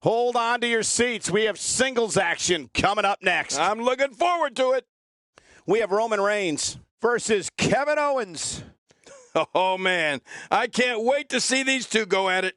Hold on to your seats. We have singles action coming up next. I'm looking forward to it. We have Roman Reigns versus Kevin Owens. Oh, man. I can't wait to see these two go at it.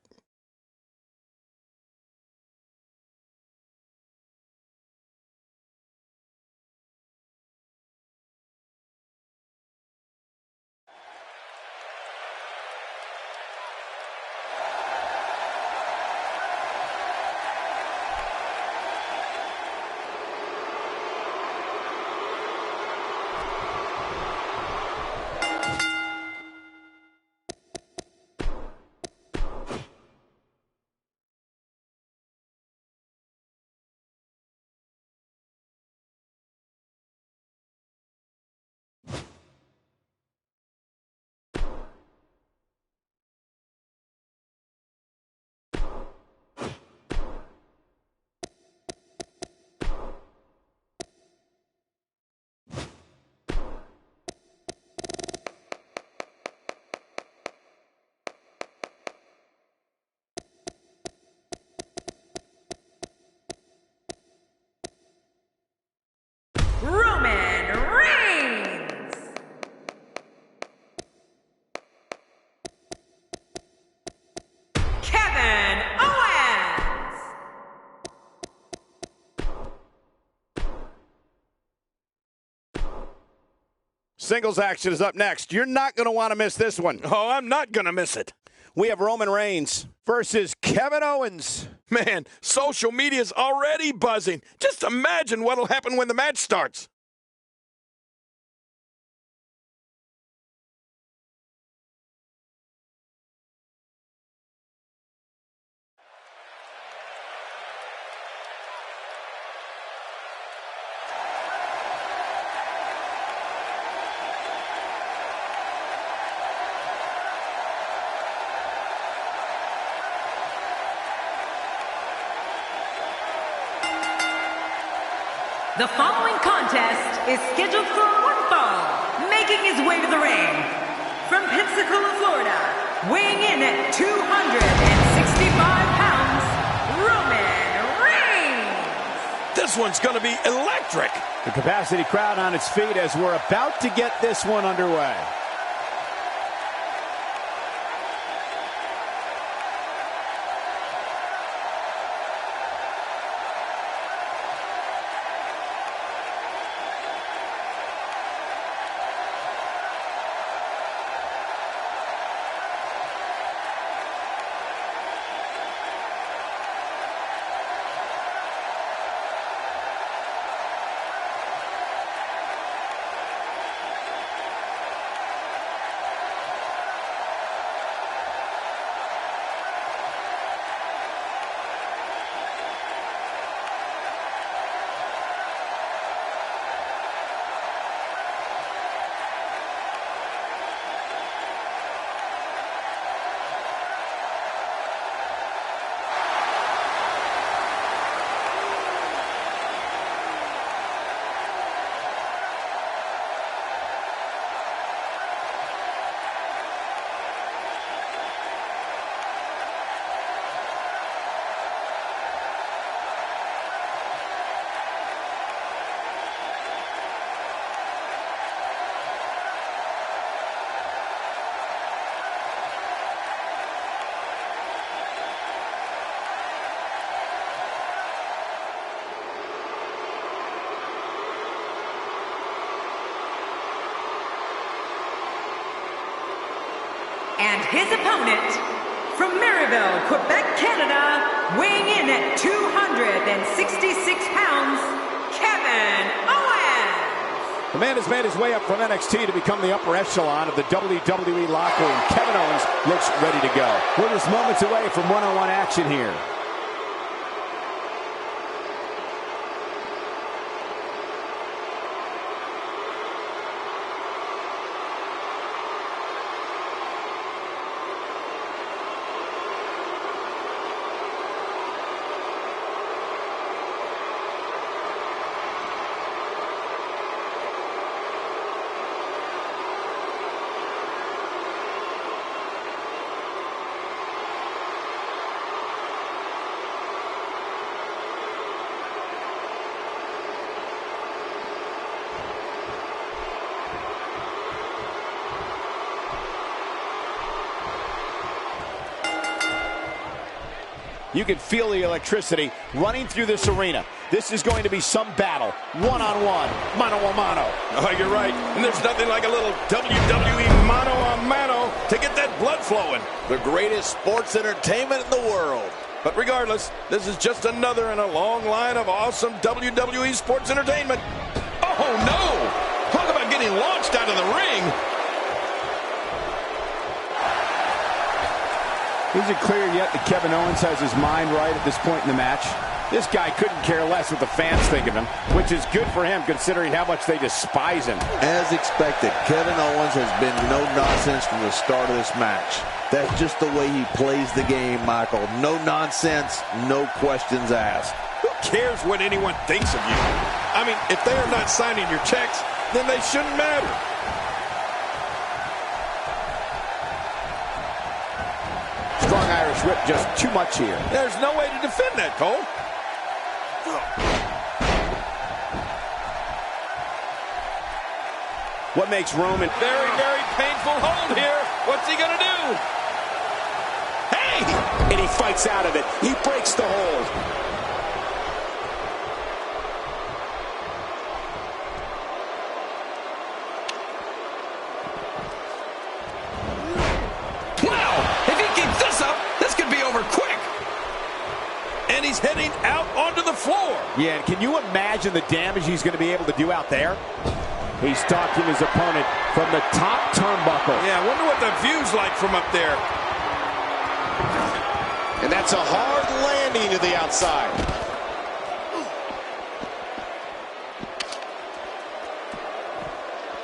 Roman Reigns. Kevin Owens. Singles action is up next. You're not going to want to miss this one. Oh, I'm not going to miss it. We have Roman Reigns versus Kevin Owens. Man, social media's already buzzing. Just imagine what'll happen when the match starts. The following contest is scheduled for one fall. Making his way to the ring from Pensacola, Florida, weighing in at 265 pounds, Roman Reigns. This one's going to be electric. The capacity crowd on its feet as we're about to get this one underway. And his opponent, from Maryville, Quebec, Canada, weighing in at 266 pounds, Kevin Owens. The man has made his way up from NXT to become the upper echelon of the WWE locker room. Kevin Owens looks ready to go. We're just moments away from one-on-one action here. You can feel the electricity running through this arena. This is going to be some battle. One-on-one, mano-a-mano. Oh, you're right. And there's nothing like a little WWE mano-a-mano to get that blood flowing. The greatest sports entertainment in the world. But regardless, this is just another in a long line of awesome WWE sports entertainment. Oh, no! Talk about getting launched out of the ring. Is it clear yet that Kevin Owens has his mind right at this point in the match? This guy couldn't care less what the fans think of him, which is good for him considering how much they despise him. As expected, Kevin Owens has been no nonsense from the start of this match. That's just the way he plays the game, Michael. No nonsense, no questions asked. Who cares what anyone thinks of you? I mean, if they are not signing your checks, then they shouldn't matter. Strong Irish whip, just too much here. There's no way to defend that, Cole. What makes Roman... Very, very painful hold here. What's he going to do? Hey! And he fights out of it. He breaks the hold. Wow! If he keeps this up, this could be over quick. And he's heading out onto the floor. Yeah, and can you imagine the damage he's going to be able to do out there? He's stalking his opponent from the top turnbuckle. Yeah, I wonder what the view's like from up there. And that's a hard landing to the outside.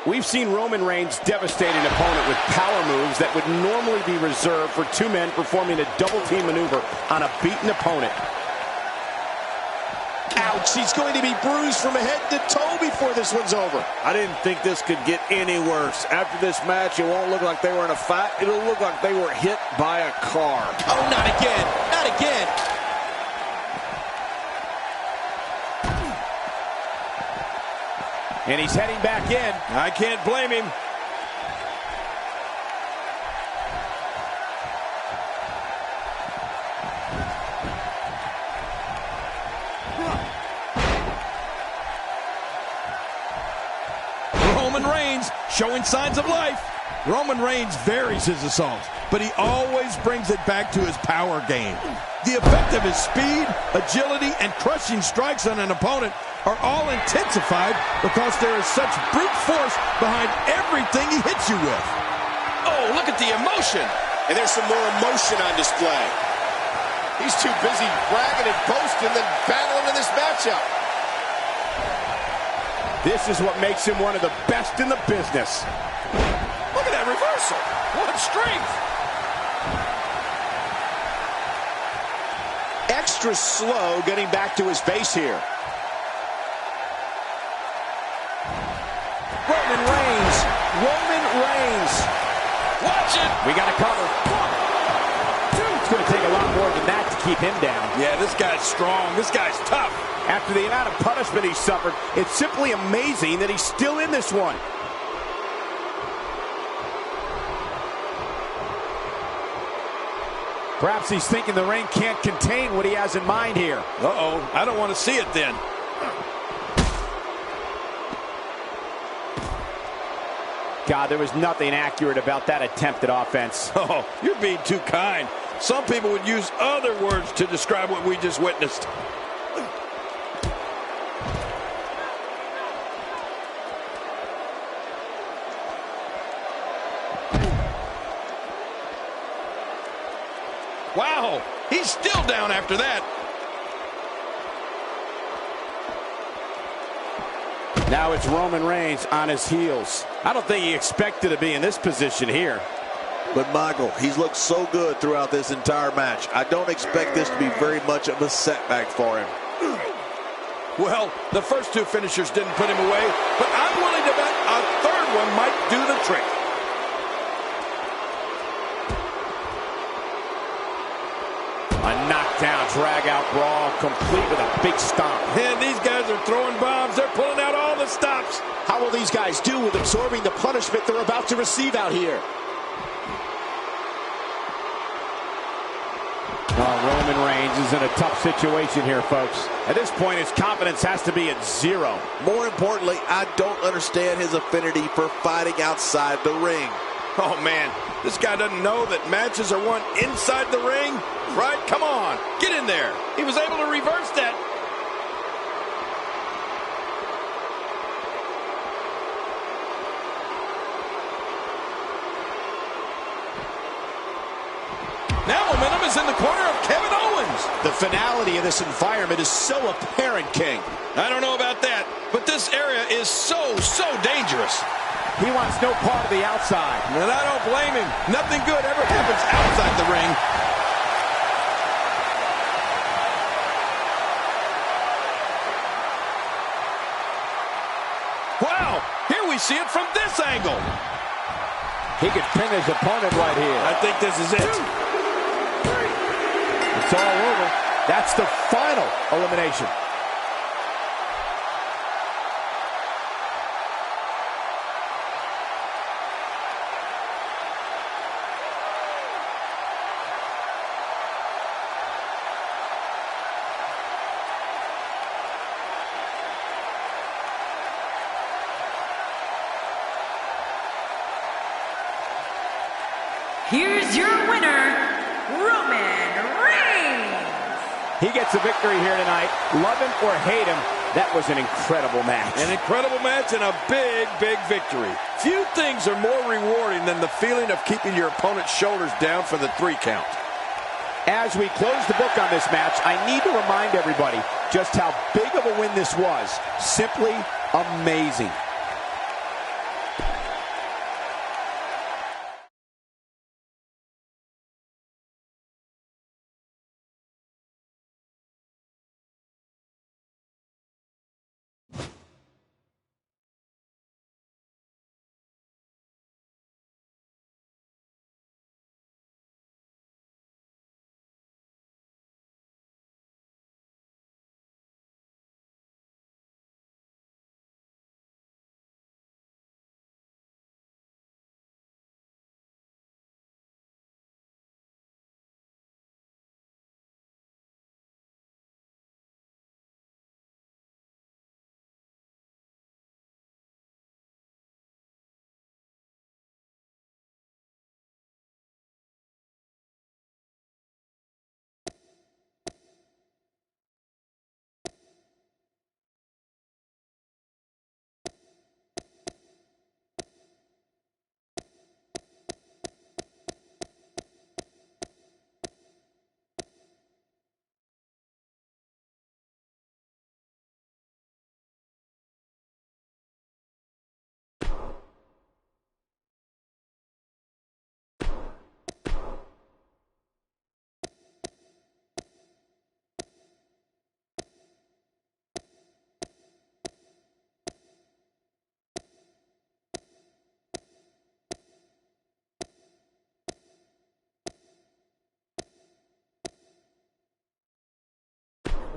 We've seen Roman Reigns devastate an opponent with power moves that would normally be reserved for two men performing a double team maneuver on a beaten opponent. Ouch, he's going to be bruised from head to toe before this one's over. I didn't think this could get any worse. After this match, it won't look like they were in a fight. It'll look like they were hit by a car. Oh, not again. Not again. And he's heading back in. I can't blame him. Roman Reigns showing signs of life. Roman Reigns varies his assaults, but he always brings it back to his power game. The effect of his speed, agility, and crushing strikes on an opponent are all intensified because there is such brute force behind everything he hits you with. Oh, look at the emotion. And there's some more emotion on display. He's too busy bragging and boasting than battling in this matchup. This is what makes him one of the best in the business. Look at that reversal. What strength. Extra slow getting back to his base here. Roman Reigns. Roman Reigns. Watch it. We got to cover. It's going to take a lot more than that to keep him down. Yeah, this guy's strong. This guy's tough. After the amount of punishment he suffered, it's simply amazing that he's still in this one. Perhaps he's thinking the ring can't contain what he has in mind here. Uh-oh, I don't want to see it then. God, there was nothing accurate about that attempt at offense. Oh, you're being too kind. Some people would use other words to describe what we just witnessed. Wow, he's still down after that. Now it's Roman Reigns on his heels. I don't think he expected to be in this position here. But Michael, he's looked so good throughout this entire match. I don't expect this to be very much of a setback for him. Well, the first two finishers didn't put him away, but I'm willing to bet a third one might do the trick. A knockdown, drag-out brawl, complete with a big stomp. And these guys are throwing bombs. They're pulling out all the stops. How will these guys do with absorbing the punishment they're about to receive out here? Oh, Roman Reigns is in a tough situation here, folks. At this point, his confidence has to be at zero. More importantly, I don't understand his affinity for fighting outside the ring. Oh, man, this guy doesn't know that matches are won inside the ring, right? Come on, get in there. He was able to reverse that. Now momentum is in the corner of Kevin Owens. The finality of this environment is so apparent, King. I don't know about that, but this area is so dangerous. He wants no part of the outside. And I don't blame him. Nothing good ever happens outside the ring. Wow, here we see it from this angle. He could pin his opponent right here. I think this is it. It's all over. That's the final elimination. Here's your winner, Roman Reigns. He gets a victory here tonight. Love him or hate him, that was an incredible match. An incredible match and a big victory. Few things are more rewarding than the feeling of keeping your opponent's shoulders down for the 3 count. As we close the book on this match, I need to remind everybody just how big of a win this was. Simply amazing.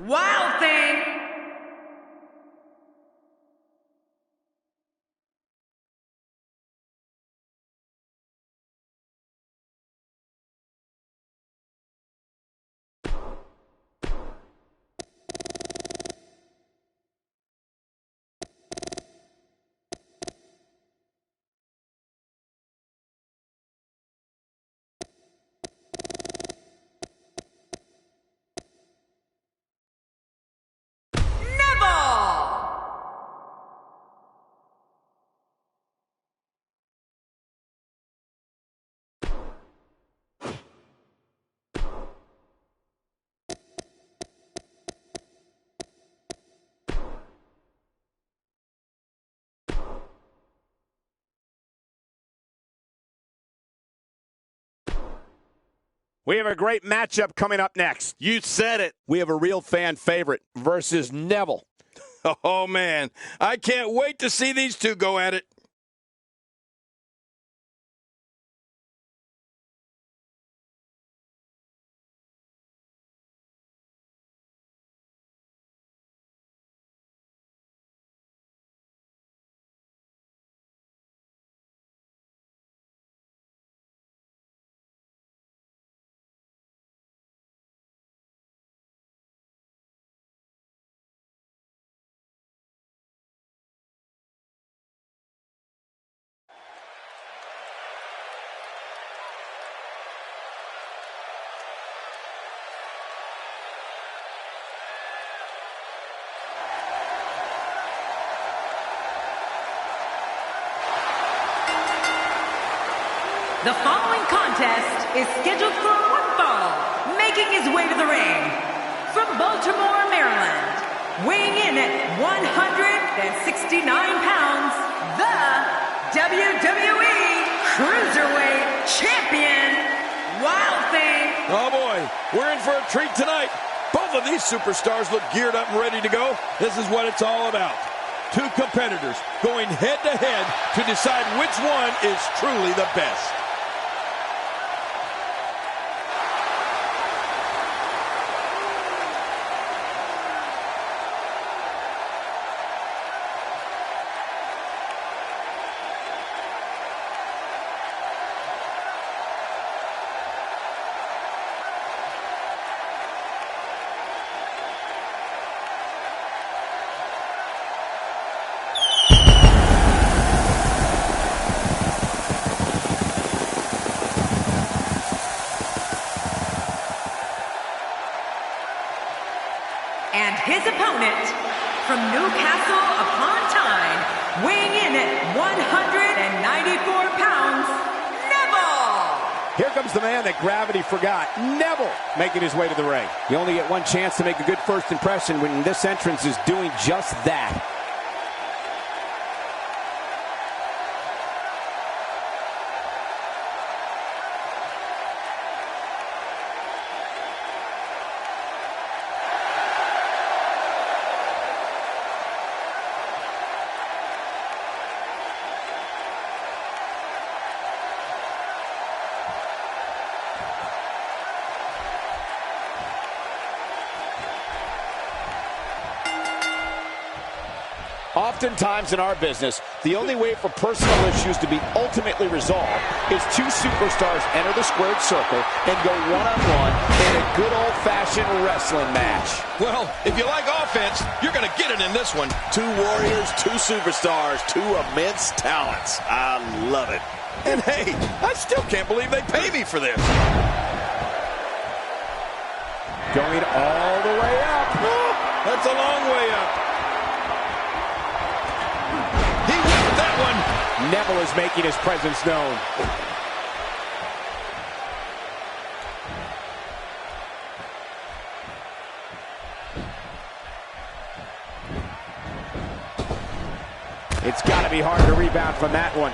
Wild Thing. We have a great matchup coming up next. You said it. We have a real fan favorite versus Neville. Oh, man, I can't wait to see these two go at it. The following contest is scheduled for one fall, making his way to the ring. From Baltimore, Maryland, weighing in at 169 pounds, the WWE Cruiserweight Champion, Wild Thing. Oh boy, we're in for a treat tonight. Both of these superstars look geared up and ready to go. This is what it's all about. Two competitors going head-to-head to decide which one is truly the best. And his opponent, from Newcastle upon Tyne, weighing in at 194 pounds, Neville! Here comes the man that gravity forgot, Neville, making his way to the ring. You only get one chance to make a good first impression when this entrance is doing just that. Oftentimes in our business, the only way for personal issues to be ultimately resolved is two superstars enter the squared circle and go one-on-one in a good old-fashioned wrestling match. Well, if you like offense, you're going to get it in this one. Two warriors, two superstars, two immense talents. I love it. And hey, I still can't believe they pay me for this. Going all the way up. Oh, that's a long way up. Neville is making his presence known. It's got to be hard to rebound from that one.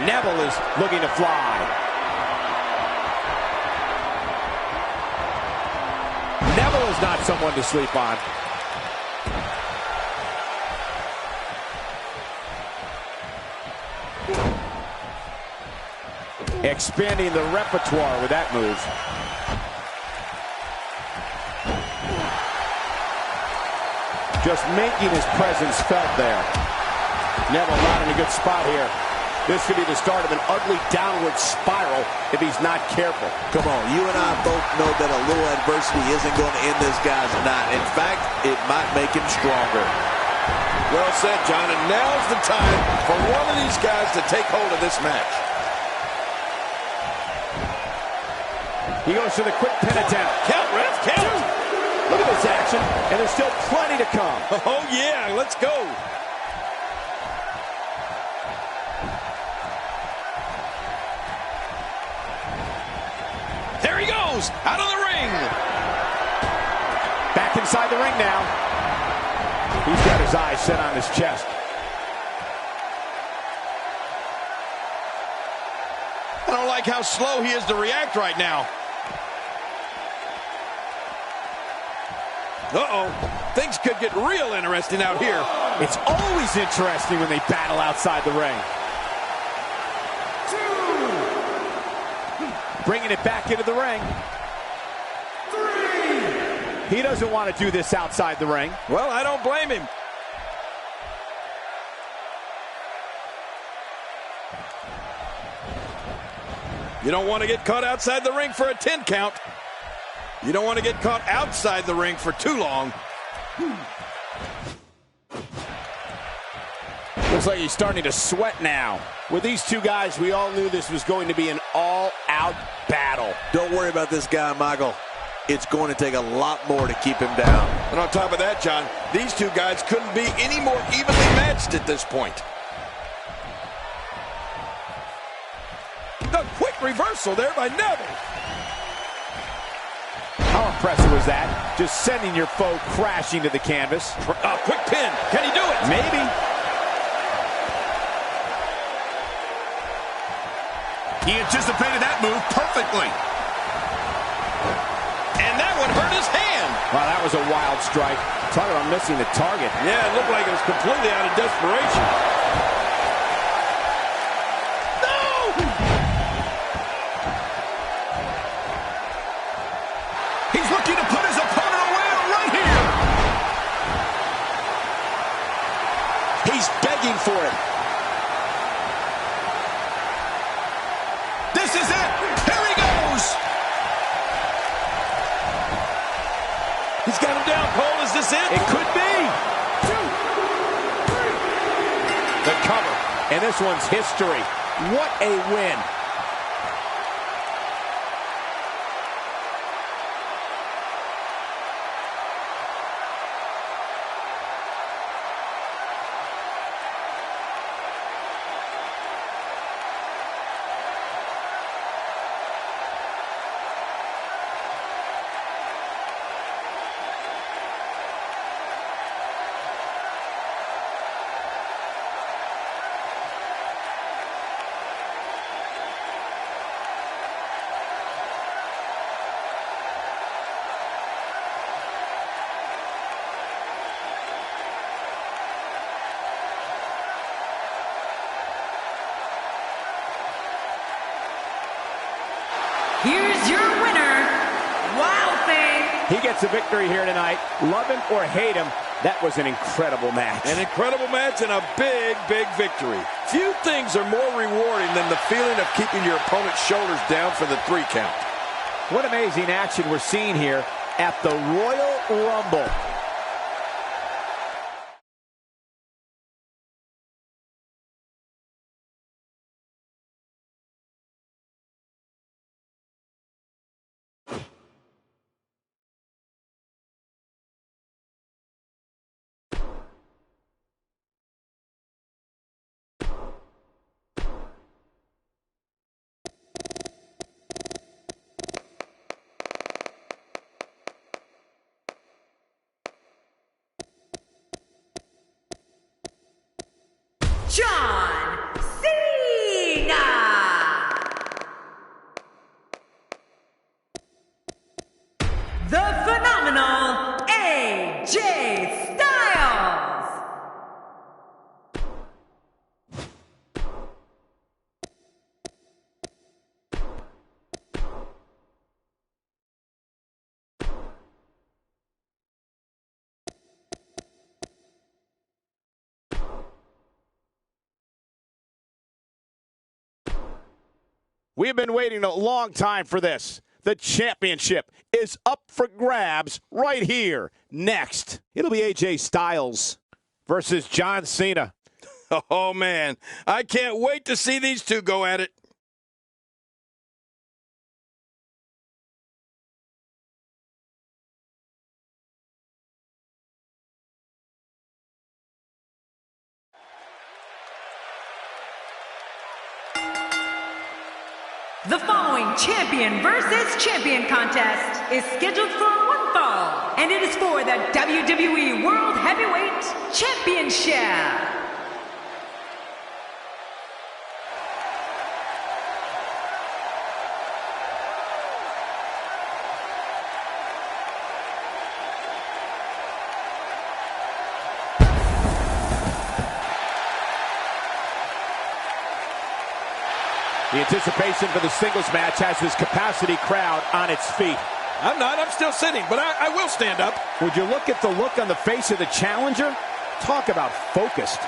Neville is looking to fly. Neville is not someone to sleep on. Expanding the repertoire with that move. Just making his presence felt there. Neville not in a good spot here. This could be the start of an ugly downward spiral if he's not careful. Come on, you and I both know that a little adversity isn't going to end this guy's night. In fact, it might make him stronger. Well said, John, and now's the time for one of these guys to take hold of this match. He goes to the quick pin attempt. Count, ref, count. Look at this action, and there's still plenty to come. Oh, yeah, let's go. There he goes, out of the ring. Back inside the ring now. He's got his eyes set on his chest. I don't like how slow he is to react right now. Uh-oh, things could get real interesting out here. It's always interesting when they battle outside the ring. Bringing it back into the ring. He doesn't want to do this outside the ring. Well, I don't blame him. You don't want to get caught outside the ring for a 10 count. You don't want to get caught outside the ring for too long. Looks like he's starting to sweat now. With these two guys, we all knew this was going to be an all-out battle. Don't worry about this guy, Michael. It's going to take a lot more to keep him down. And on top of that, John, these two guys couldn't be any more evenly matched at this point. reversal there by Neville. How impressive was that? Just sending your foe crashing to the canvas. Quick pin. Can he do it? Maybe. He anticipated that move perfectly. And that one hurt his hand. Wow, that was a wild strike. Talk about missing the target. Yeah, it looked like it was completely out of desperation. No! He's looking to put his opponent away right here. He's begging for it. This is it. Here he goes. He's got him down, Cole. Is this it? It could be. 2, 3. The cover. And this one's history. What a win. Here's your winner, Wild Thing. He gets a victory here tonight. Love him or hate him, that was an incredible match. An incredible match and a big, big victory. Few things are more rewarding than the feeling of keeping your opponent's shoulders down for the 3 count. What amazing action we're seeing here at the Royal Rumble. John Cena. The phenomenal AJ Styles. We have been waiting a long time for this. The championship is up for grabs right here. Next, it'll be AJ Styles versus John Cena. Oh, man. I can't wait to see these two go at it. The following champion versus champion contest is scheduled for one fall, and it is for the WWE World Heavyweight Championship. The anticipation for the singles match has this capacity crowd on its feet. I'm not. I'm still sitting, but I will stand up. Would you look at the look on the face of the challenger? Talk about focused.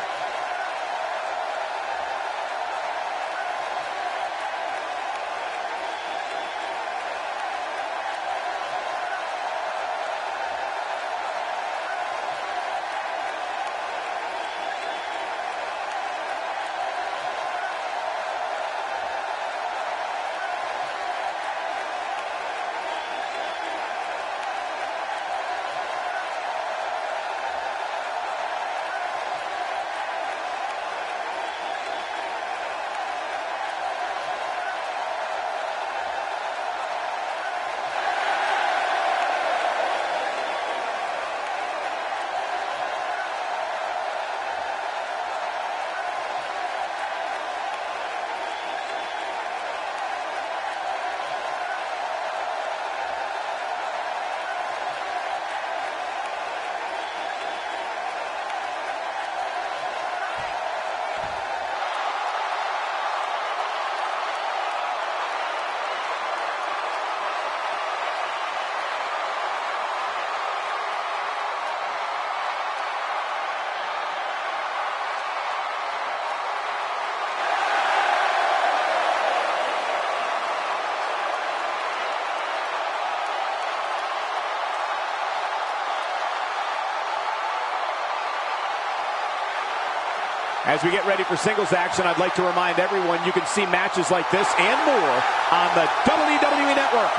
As we get ready for singles action, I'd like to remind everyone you can see matches like this and more on the WWE Network.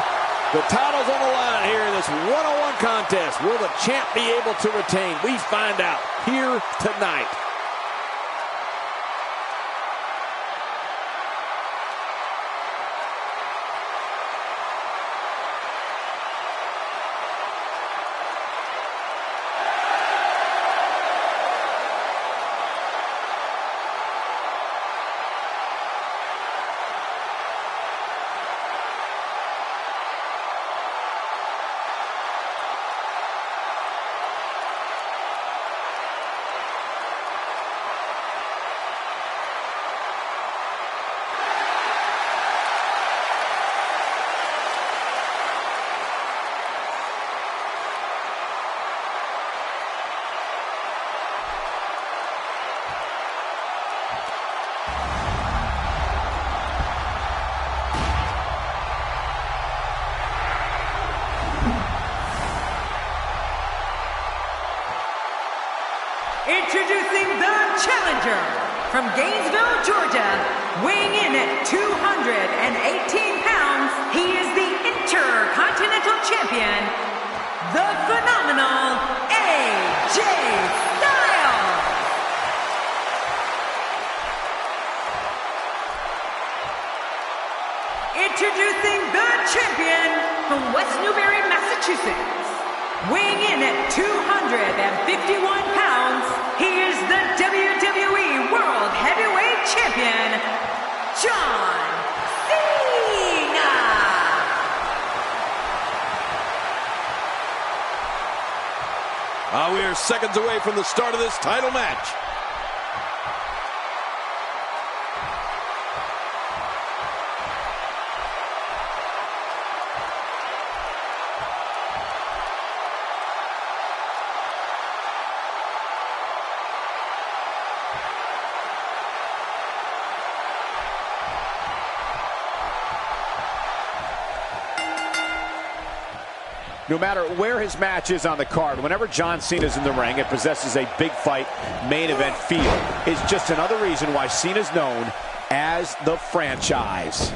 The title's on the line here in this one-on-one contest. Will the champ be able to retain? We find out here tonight. Introducing the challenger from Gainesville, Georgia, weighing in at 218 pounds, he is the Intercontinental Champion, the phenomenal AJ Styles. Introducing the champion from West Newbury, Massachusetts, weighing in at 251 pounds, he is the WWE World Heavyweight Champion, John Cena! We are seconds away from the start of this title match. No matter where his match is on the card, whenever John Cena's in the ring and possesses a big fight main event feel, it's just another reason why Cena's known as the franchise.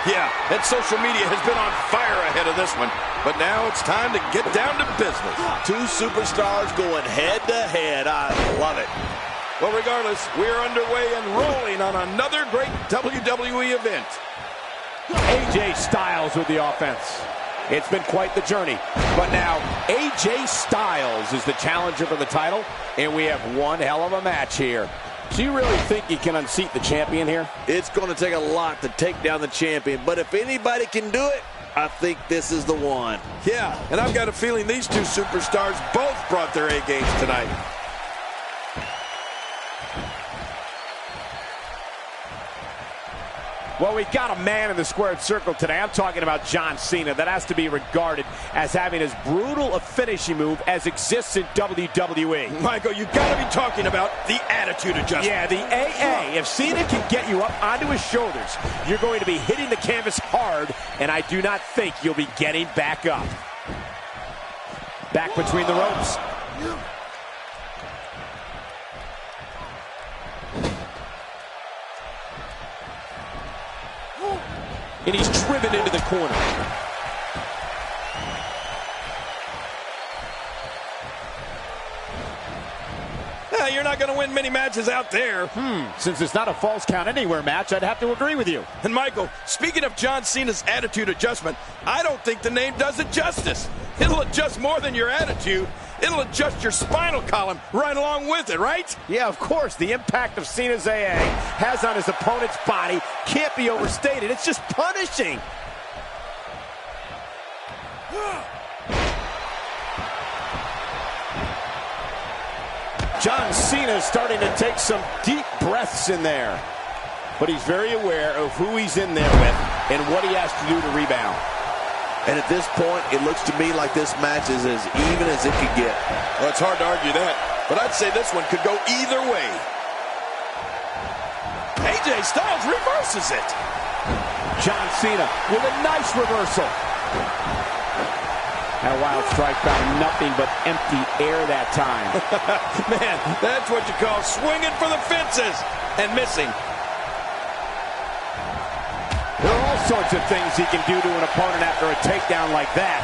Yeah, and social media has been on fire ahead of this one. But now it's time to get down to business. Two superstars going head-to-head. I love it. Well, regardless, we're underway and rolling on another great WWE event. AJ Styles with the offense. It's been quite the journey, but now AJ Styles is the challenger for the title, and we have one hell of a match here. Do you really think you can unseat the champion here? It's going to take a lot to take down the champion, but if anybody can do it, I think this is the one. Yeah, and I've got a feeling these two superstars both brought their A games tonight. Well, we've got a man in the squared circle today. I'm talking about John Cena. That has to be regarded as having as brutal a finishing move as exists in WWE. Michael, you got to be talking about the attitude adjustment. Yeah, the AA. If Cena can get you up onto his shoulders, you're going to be hitting the canvas hard, and I do not think you'll be getting back up. Back between the ropes. And he's driven into the corner. You're not going to win many matches out there. Since it's not a false count anywhere match, I'd have to agree with you. And Michael, speaking of John Cena's attitude adjustment, I don't think the name does it justice. It'll adjust more than your attitude. It'll adjust your spinal column right along with it, right? Yeah, of course. The impact of Cena's AA has on his opponent's body can't be overstated. It's just punishing. John Cena is starting to take some deep breaths in there. But he's very aware of who he's in there with and what he has to do to rebound. And at this point, it looks to me like this match is as even as it could get. Well, it's hard to argue that, but I'd say this one could go either way. AJ Styles reverses it. John Cena with a nice reversal. That wild strike found nothing but empty air that time. Man, that's what you call swinging for the fences and missing. There are all sorts of things he can do to an opponent after a takedown like that.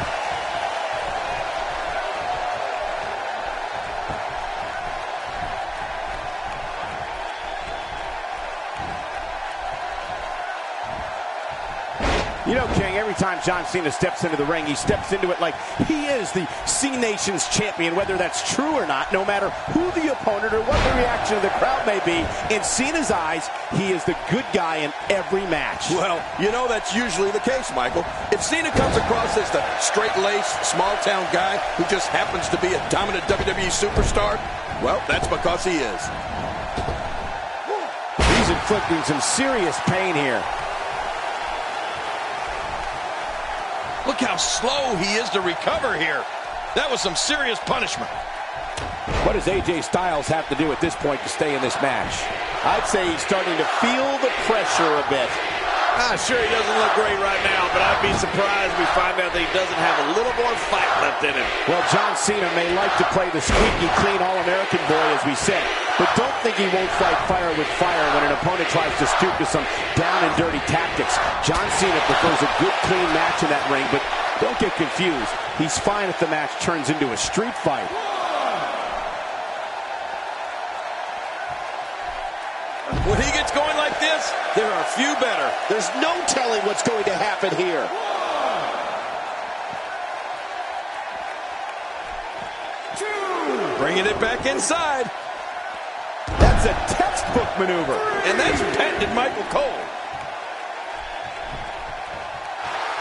You know, King, every time John Cena steps into the ring, he steps into it like he is the C-Nation's champion, whether that's true or not, no matter who the opponent or what the reaction of the crowd may be. In Cena's eyes, he is the good guy in every match. Well, you know that's usually the case, Michael. If Cena comes across as the straight-laced, small-town guy who just happens to be a dominant WWE superstar, well, that's because he is. He's inflicting some serious pain here. Look how slow he is to recover here. That was some serious punishment. What does AJ Styles have to do at this point to stay in this match? I'd say he's starting to feel the pressure a bit. Sure, he doesn't look great right now, but I'd be surprised if we find out that he doesn't have a little more fight left in him. Well, John Cena may like to play the squeaky clean All-American boy, as we said, but don't think he won't fight fire with fire when an opponent tries to stoop to some down-and-dirty tactics. John Cena prefers a good, clean match in that ring, but don't get confused. He's fine if the match turns into a street fight. When he gets going like this, there are few better. There's no telling what's going to happen here. Bringing it back inside. That's a textbook maneuver. And that's patented Michael Cole.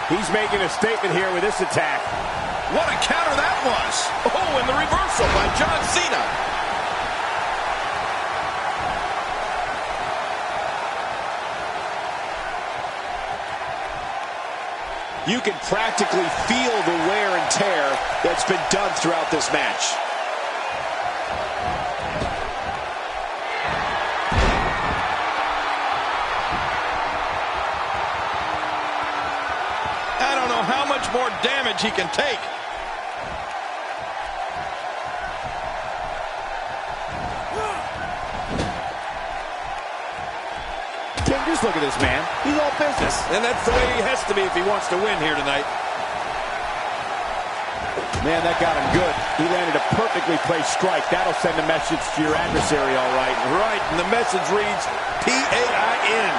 He's making a statement here with this attack. What a counter that was. Oh, and the reversal by John Cena. You can practically feel the wear and tear that's been done throughout this match. I don't know how much more damage he can take. Just look at this man. He's all business. And that's the way he has to be if he wants to win here tonight. Man, that got him good. He landed a perfectly placed strike. That'll send a message to your adversary, all right. Right, and the message reads P-A-I-N.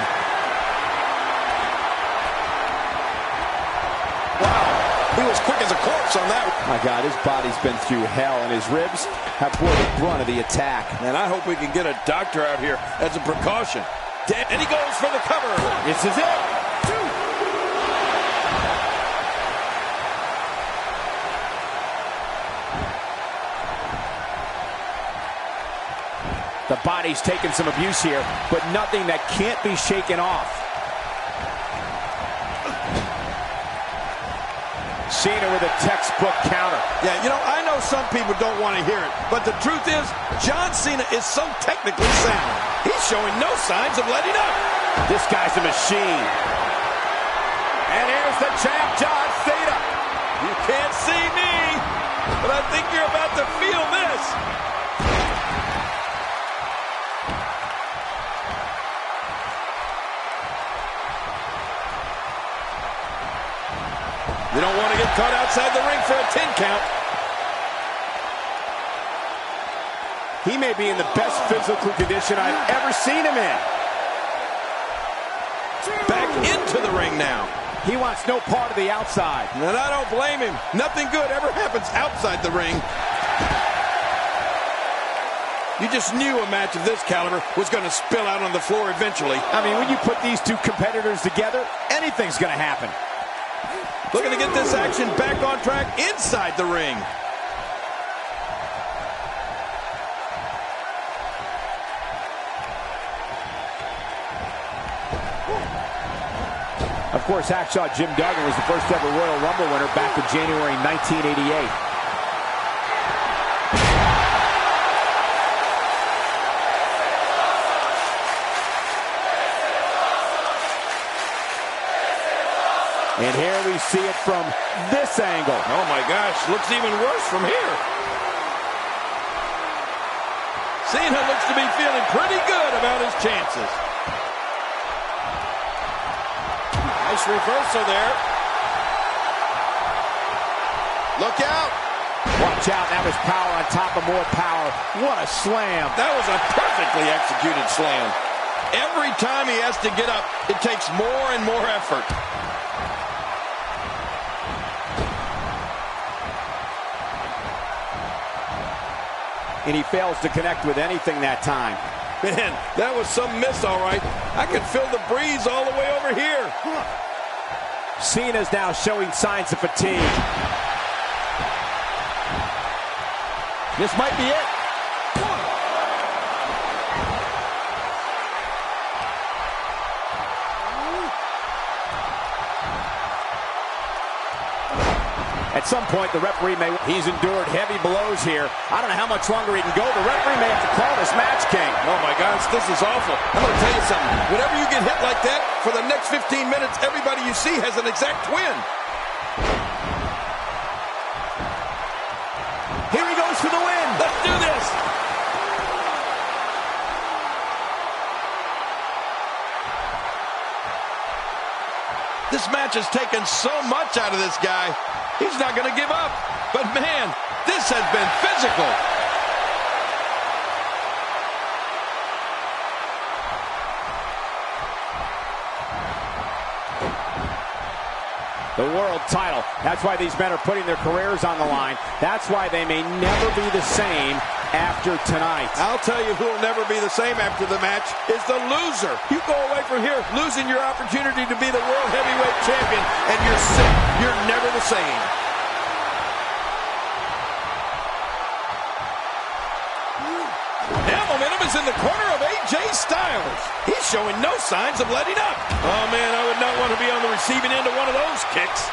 Wow, he was quick as a corpse on that. My God, his body's been through hell, and his ribs have bore the brunt of the attack. And I hope we can get a doctor out here as a precaution. And he goes for the cover. This is it. The body's taking some abuse here, but nothing that can't be shaken off. Cena with a textbook counter. Yeah, you know, I know some people don't want to hear it, but the truth is, John Cena is so technically sound. He's showing no signs of letting up. This guy's a machine. And here's the champ, John Cena. You can't see me, but I think you're about to feel this. You don't want to get caught outside the ring for a 10 count. He may be in the best physical condition I've ever seen him in. Back into the ring now. He wants no part of the outside. And I don't blame him. Nothing good ever happens outside the ring. You just knew a match of this caliber was going to spill out on the floor eventually. I mean, when you put these two competitors together, anything's going to happen. Looking to get this action back on track inside the ring. Of course, Hacksaw Jim Duggan was the first ever Royal Rumble winner back in January 1988. And here we see it from this angle. Oh my gosh, looks even worse from here. Cena looks to be feeling pretty good about his chances. Nice reversal there. Look out. Watch out, that was power on top of more power. What a slam. That was a perfectly executed slam. Every time he has to get up, it takes more and more effort. And he fails to connect with anything that time. Man, that was some miss, all right. I can feel the breeze all the way over here. Cena's now showing signs of fatigue. This might be it. At some point, the referee may... He's endured heavy blows here. I don't know how much longer he can go. The referee may have to call this match, King. Oh, my gosh, this is awful. I'm going to tell you something. Whenever you get hit like that, for the next 15 minutes, everybody you see has an exact twin. Here he goes for the win. Let's do this. This match has taken so much out of this guy. He's not going to give up. But, man, this has been physical. The world title. That's why these men are putting their careers on the line. That's why they may never be the same after tonight. I'll tell you who will never be the same after the match is the loser. You go away from here losing your opportunity to be the World Heavyweight Champion, and you're sick. You're never the same. Now momentum is in the corner of AJ Styles. He's showing no signs of letting up. Oh, man, I would not want to be on the receiving end of one of those kicks.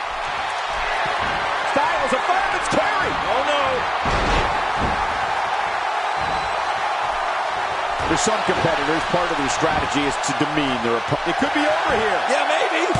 Styles, a fireman's carry. Oh, no. For some competitors, part of their strategy is to demean their opponent. It could be over here. Yeah, maybe.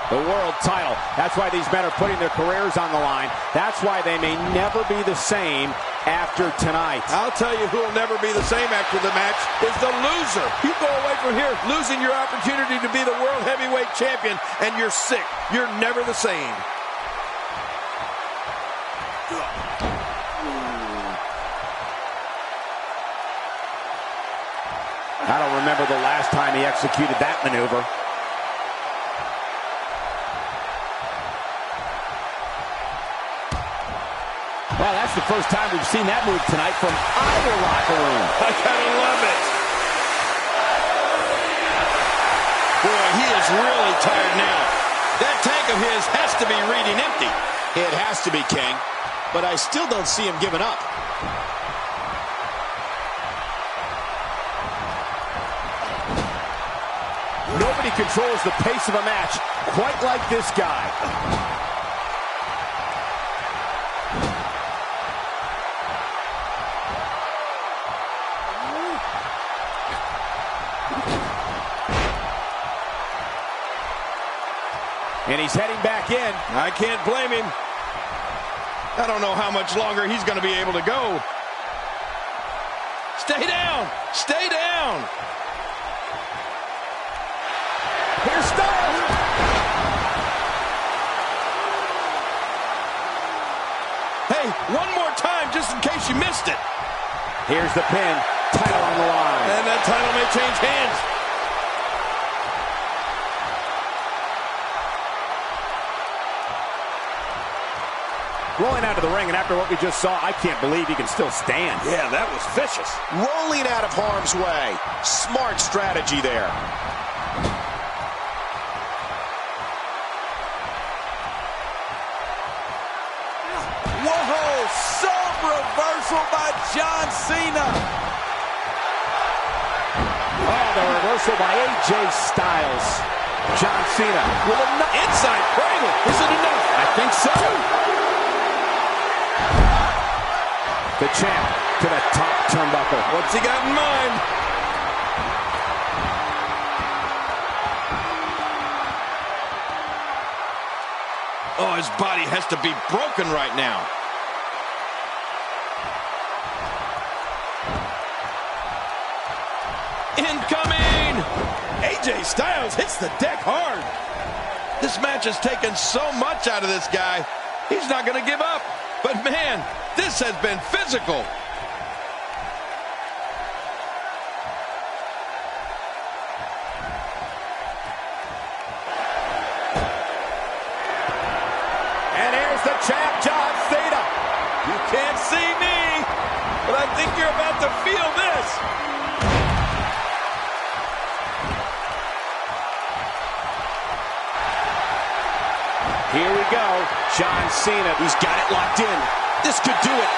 The world title. That's why these men are putting their careers on the line. That's why they may never be the same after tonight. I'll tell you who will never be the same after the match is the loser. You go away from here losing your opportunity to be the World Heavyweight Champion, and you're sick. You're never the same. I don't remember the last time he executed that maneuver. Well, that's the first time we've seen that move tonight from either locker room. I kind of love it. Boy, he is really tired now. That tank of his has to be reading empty. It has to be, King. But I still don't see him giving up. Nobody controls the pace of a match quite like this guy. And he's heading back in. I can't blame him. I don't know how much longer he's going to be able to go. Stay down! Stay down! Here's Styles. Hey, one more time just in case you missed it. Here's the pin. Title on the line. And that title may change hands. Rolling out of the ring, and after what we just saw, I can't believe he can still stand. Yeah, that was vicious. Rolling out of harm's way. Smart strategy there. Whoa, some reversal by John Cena. Oh, the reversal by AJ Styles. John Cena with a Inside cradle. Is it enough? I think so. The champ to the top turnbuckle. What's he got in mind? Oh, his body has to be broken right now. Incoming! AJ Styles hits the deck hard. This match has taken so much out of this guy. He's not going to give up. But man, this has been physical. And here's the champ, John Cena. You can't see me, but I think you're about to feel this. Here we go. John Cena. He's got it locked in. This could do it.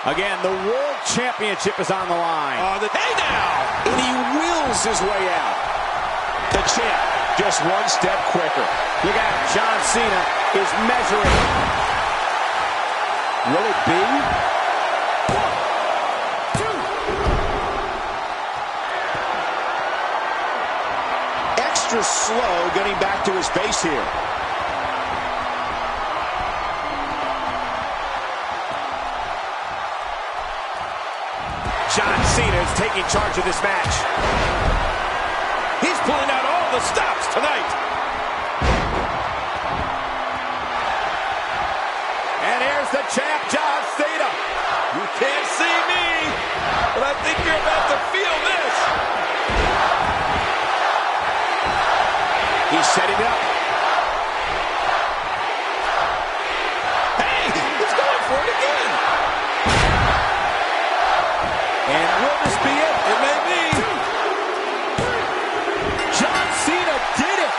Again, the World Championship is on the line. Hey now! And he wills his way out. The champ, just one step quicker. Look out, John Cena is measuring. Will it be? 1, 2. Extra slow getting back to his base here. John Cena is taking charge of this match. He's pulling out all the stops tonight. And here's the champ, John Cena. You can't see me, but I think you're about to feel this. He's setting up. Hey, he's going for it again. And will this be it? It may be. 2, 3. John Cena did it.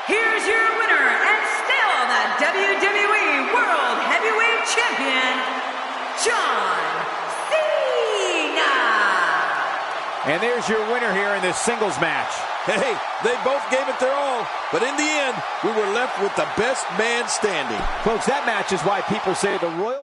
Here's your winner and still the WWE World Heavyweight Champion, John Cena. And there's your winner here in this singles match. Hey, they both gave it their all, but in the end, we were left with the best man standing. Folks, that match is why people say the Royal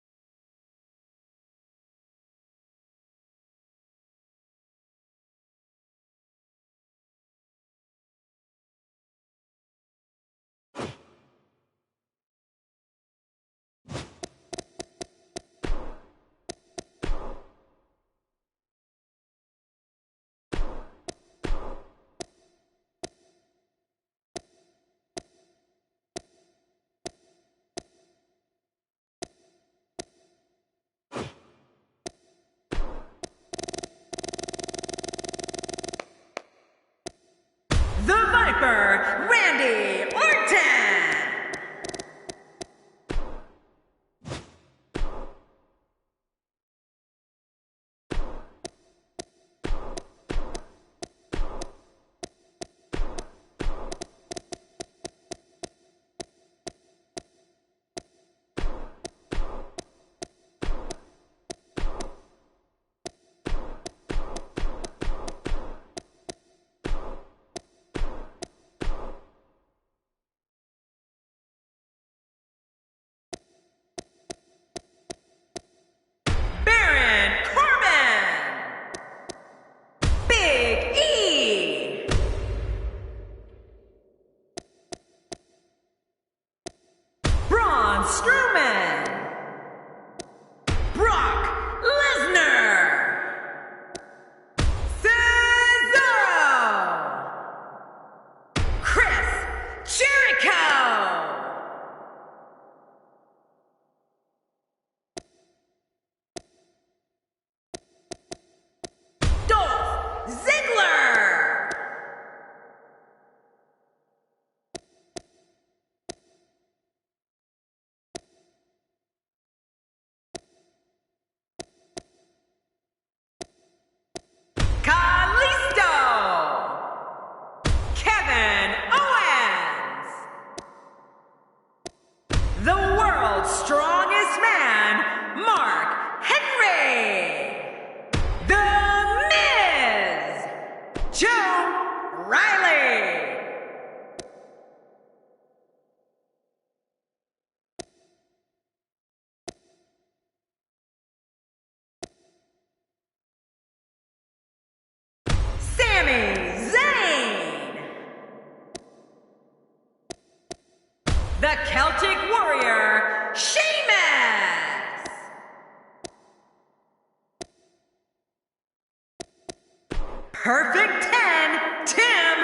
Perfect 10, Tim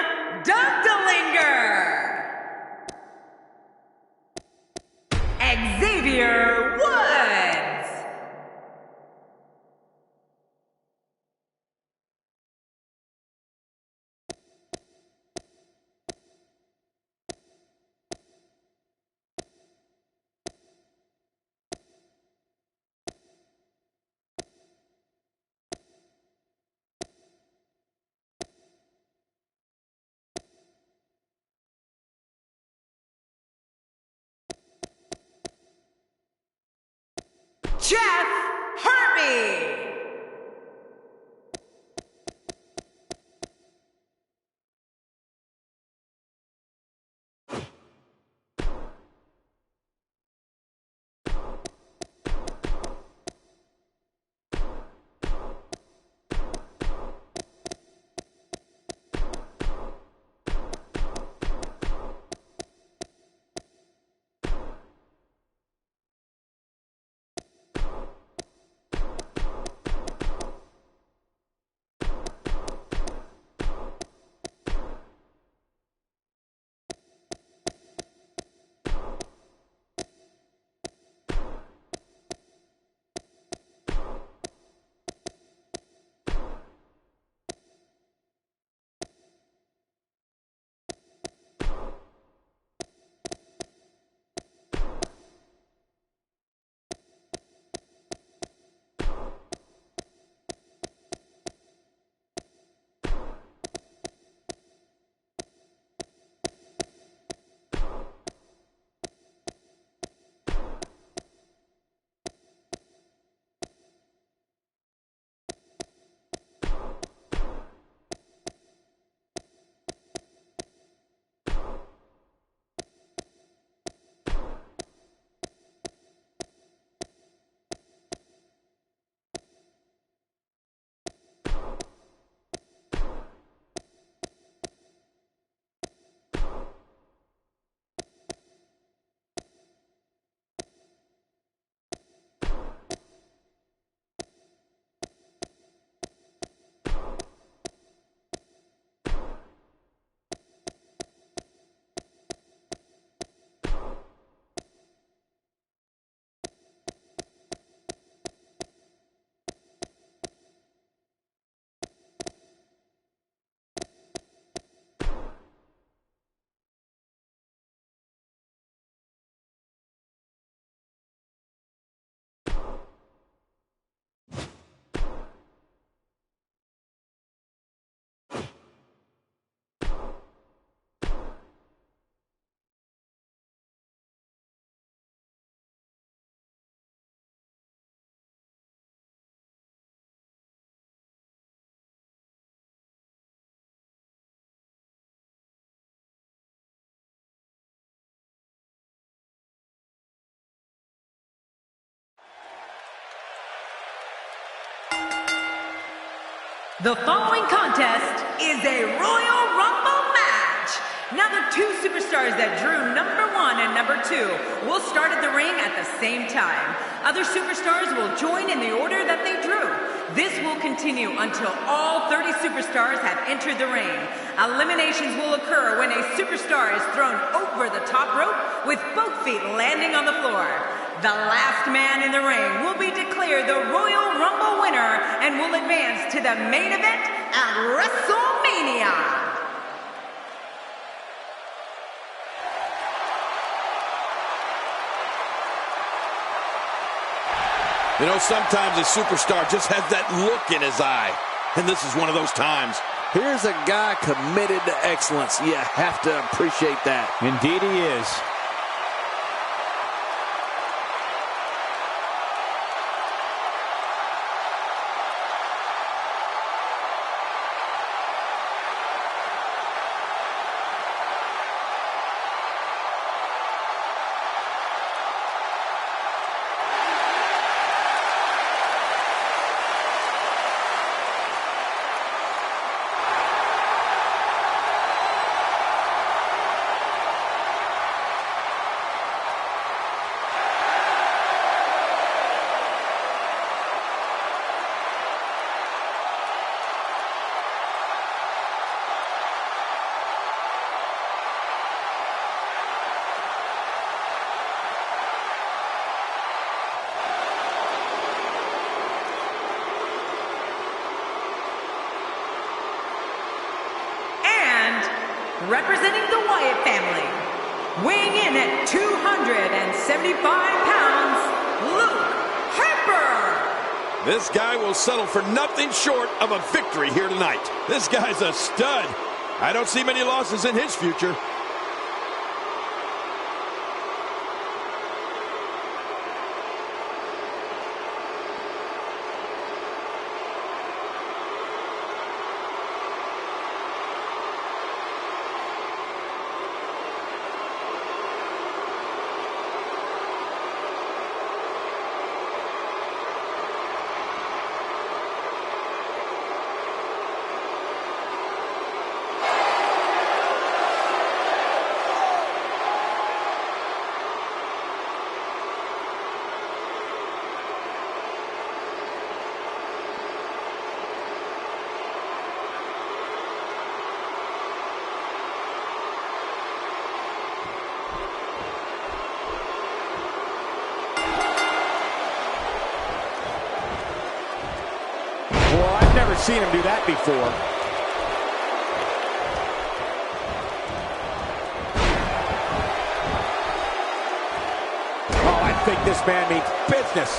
Dunkdalinger. Xavier Woods. Jeff Harvey. The following contest is a Royal Rumble match. Now the two superstars that drew number 1 and number 2 will start at the ring at the same time. Other superstars will join in the order that they drew. This will continue until all 30 superstars have entered the ring. Eliminations will occur when a superstar is thrown over the top rope with both feet landing on the floor. The last man in the ring will be declared the Royal Rumble winner and will advance to the main event at WrestleMania. You know, sometimes a superstar just has that look in his eye, and this is one of those times. Here's a guy committed to excellence. You have to appreciate that. Indeed he is. representing the Wyatt family, weighing in at 275 pounds, Luke Harper. This guy will settle for nothing short of a victory here tonight. This guy's a stud. I don't see many losses in his future. Well, I've never seen him do that before. Oh, I think this man means business.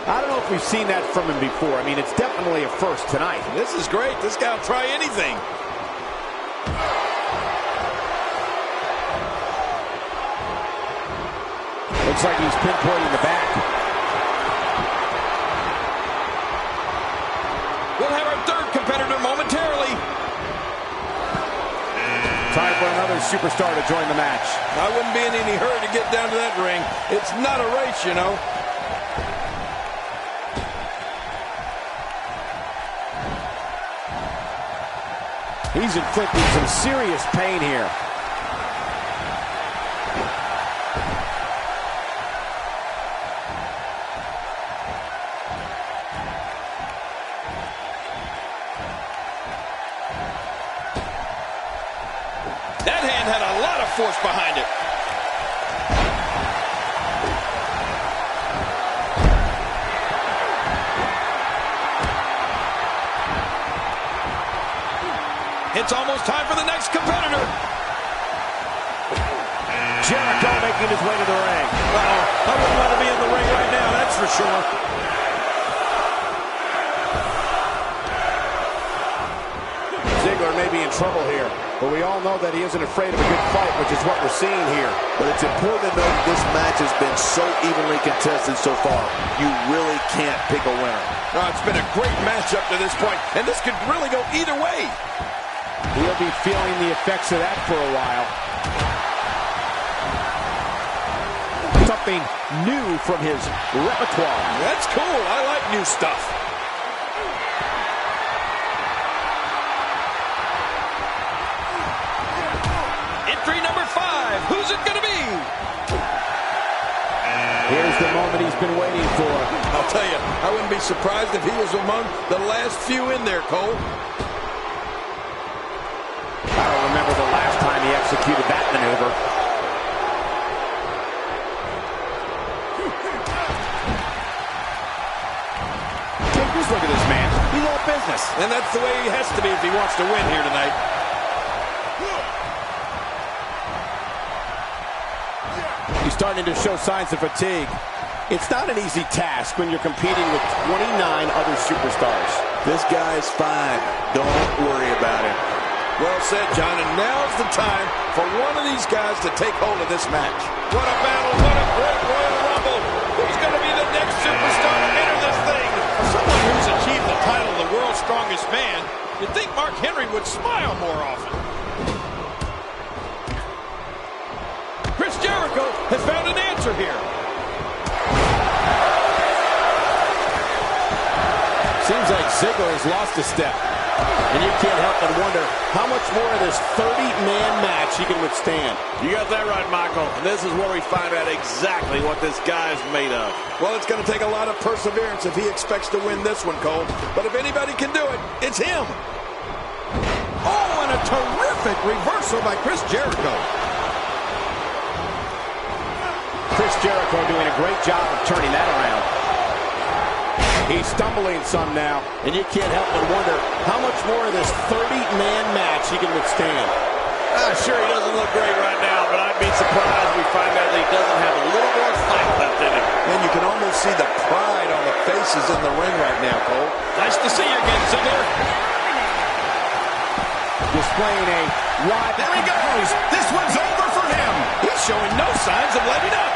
I don't know if we've seen that from him before. I mean, it's definitely a first tonight. This is great. This guy will try anything. Looks like he's pinpointing the back. We'll have our third competitor momentarily. Time for another superstar to join the match. I wouldn't be in any hurry to get down to that ring. It's not a race, you know. He's inflicting some serious pain here. That hand had a lot of force behind it. It's almost time for the next competitor. Jericho making his way to the ring. Uh-oh. I wouldn't want to be in the ring right now, that's for sure. Ziggler may be in trouble here, but we all know that he isn't afraid of a good fight, which is what we're seeing here. But it's important to note that this match has been so evenly contested so far. You really can't pick a winner. Oh, it's been a great match up to this point, and this could really go either way. He'll be feeling the effects of that for a while. Something new from his repertoire. That's cool. I like new stuff. Entry number 5. Who's it going to be? Here's the moment he's been waiting for. I'll tell you, I wouldn't be surprised if he was among the last few in there, Cole. I don't remember the last time he executed that maneuver. Take this look at this man. He's all business. And that's the way he has to be if he wants to win here tonight. He's starting to show signs of fatigue. It's not an easy task when you're competing with 29 other superstars. This guy's fine. Don't worry about him. Well said, John, and now's the time for one of these guys to take hold of this match. What a battle, what a great Royal Rumble. Who's going to be the next superstar to enter this thing? For someone who's achieved the title of the world's strongest man, you'd think Mark Henry would smile more often. Chris Jericho has found an answer here. Seems like Ziggler has lost a step. And you can't help but wonder how much more of this 30-man match he can withstand. You got that right, Michael. And this is where we find out exactly what this guy's made of. Well, it's going to take a lot of perseverance if he expects to win this one, Cole. But if anybody can do it, it's him. Oh, and a terrific reversal by Chris Jericho. Chris Jericho doing a great job of turning that around. He's stumbling some now, and you can't help but wonder how much more of this 30-man match he can withstand. Sure, he doesn't look great right now, but I'd be surprised if we find out that he doesn't have a little more fight left in him. And you can almost see the pride on the faces in the ring right now, Cole. Nice to see you again, Ziggler. Displaying a wide... There he goes. This one's over for him. He's showing no signs of letting up.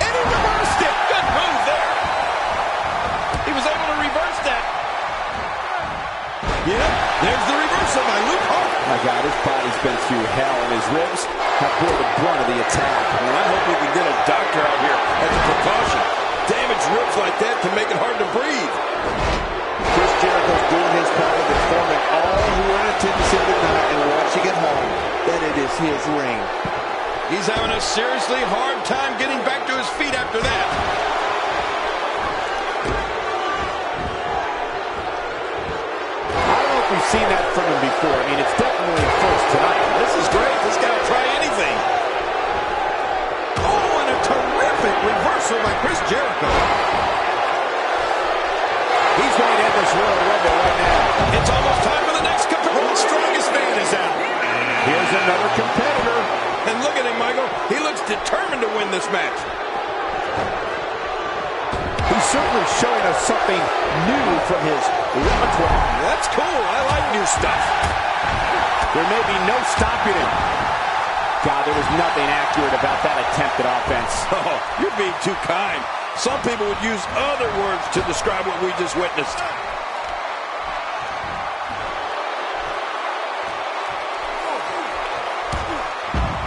And he reversed it. Good move there. He was able to reverse that. Yep, there's the reversal by Luke Harper. My God, his body's been through hell, and his ribs have bore the brunt of the attack. Well, I hope we can get a doctor out here as a precaution. Damaged ribs like that can make it hard to breathe. Chris Jericho's doing his part of informing all who are in attendance here tonight and watching at home that it is his ring. He's having a seriously hard time getting back to his feet after that. We've seen that from him before. I mean, it's definitely a first tonight. This is great. This guy will try anything. Oh, and a terrific reversal by Chris Jericho. He's going to end this Royal Rumble right now. It's almost time for the next competitor. The strongest man is out. Here's another competitor. And look at him, Michael. He looks determined to win this match. He's certainly showing us something new from his repertoire. That's cool. I like new stuff. There may be no stopping him. God, there was nothing accurate about that attempt at offense. Oh, you're being too kind. Some people would use other words to describe what we just witnessed.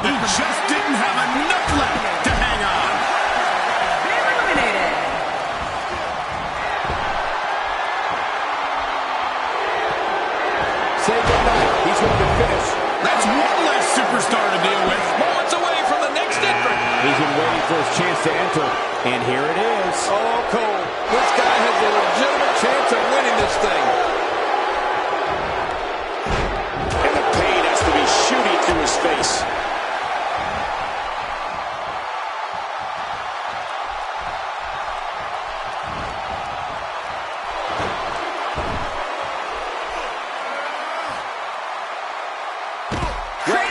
He just didn't have enough left to hang on. Eliminated. Say goodnight. He's going to finish. That's one less superstar to deal with. Moments away from the next entrant. He's been waiting for his chance to enter, and here it is. Oh, Cole, this guy has a legitimate chance of winning this thing. And the pain has to be shooting through his face.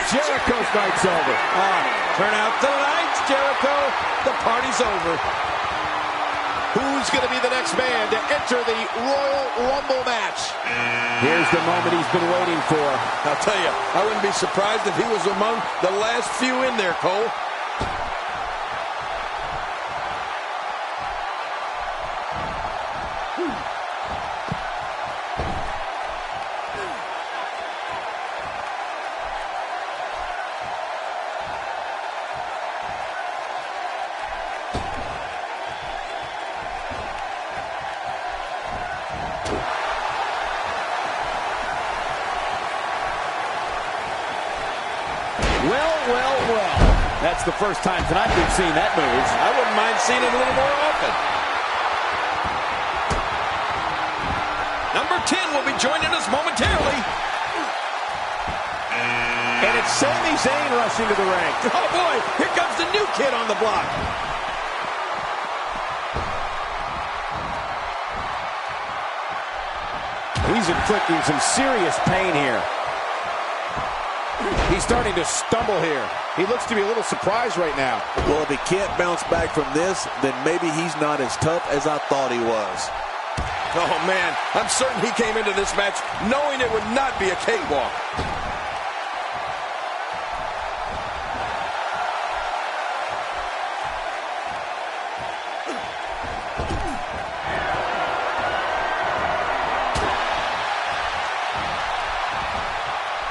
Jericho's night's over. Turn out the lights, Jericho. The party's over. Who's going to be the next man to enter the Royal Rumble match? Here's the moment he's been waiting for. I'll tell you, I wouldn't be surprised if he was among the last few in there, Cole. Well. That's the first time tonight we've seen that move. I wouldn't mind seeing it a little more often. Number 10 will be joining us momentarily. And it's Sami Zayn rushing to the ring. Oh, boy, here comes the new kid on the block. He's inflicting some serious pain here. He's starting to stumble here. He looks to be a little surprised right now. Well, if he can't bounce back from this, then maybe he's not as tough as I thought he was. Oh, man, I'm certain he came into this match knowing it would not be a cakewalk.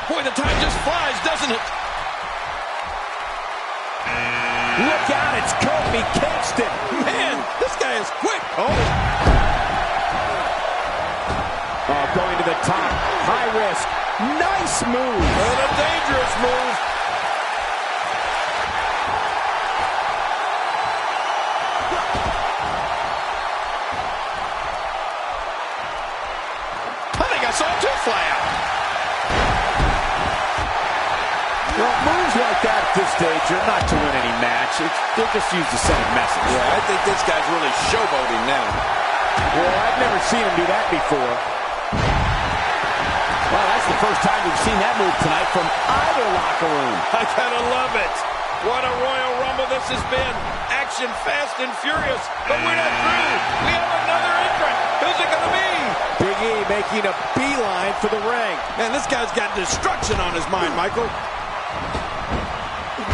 Boy, the time just flies, doesn't it? Look out, it's Kofi Kingston. Man, this guy is quick. Oh, going to the top. High risk. Nice move. And a dangerous move. I think I saw two fly out. Well, moves like that this stage, you're not to win any match. They're just used to send a message. Yeah, I think this guy's really showboating now. Well, I've never seen him do that before. Well, that's the first time we've seen that move tonight from either locker room. I gotta love it. What a Royal Rumble this has been. Action fast and furious, but we're not through. We have another entrant. Who's it gonna be? Big E making a beeline for the ring. Man, this guy's got destruction on his mind, Michael.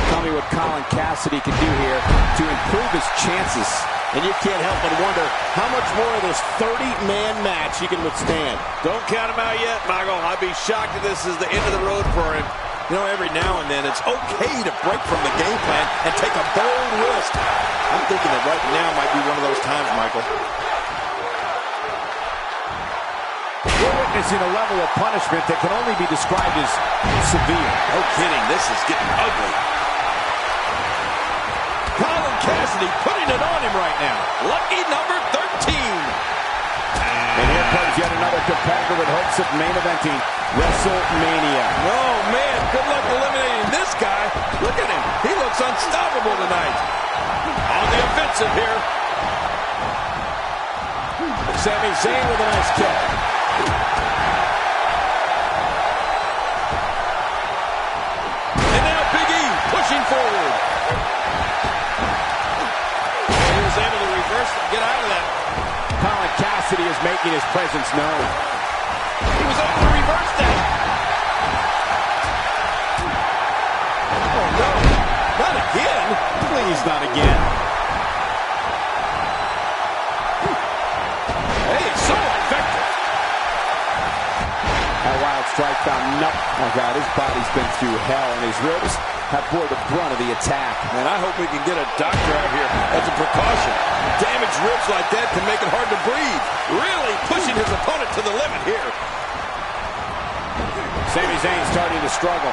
Tell me what Colin Cassidy can do here to improve his chances. And you can't help but wonder how much more of this 30-man match he can withstand. Don't count him out yet, Michael. I'd be shocked if this is the end of the road for him. You know, every now and then it's okay to break from the game plan and take a bold risk. I'm thinking that right now might be one of those times, Michael. We're witnessing a level of punishment that can only be described as severe. No kidding, this is getting ugly. Colin Cassidy putting it on him right now. Lucky number 13. And here comes yet another competitor with hopes of main eventing WrestleMania. Oh, man, good luck eliminating this guy. Look at him. He looks unstoppable tonight. On the offensive here. Sami Zayn with a nice kick. And now Big E pushing forward. And he was able to reverse it, get out of that. Colin Cassidy is making his presence known. He was able to reverse that. Oh, no. Not again. Please, not again. Hey, so effective. That wild strike found nothing. Oh, God, his body's been through hell, and his ribs have bore the brunt of the attack. Man, I hope we can get a doctor out here as a precaution. Damaged ribs like that can make it hard to breathe. Really pushing his opponent to the limit here. Sami Zayn starting to struggle.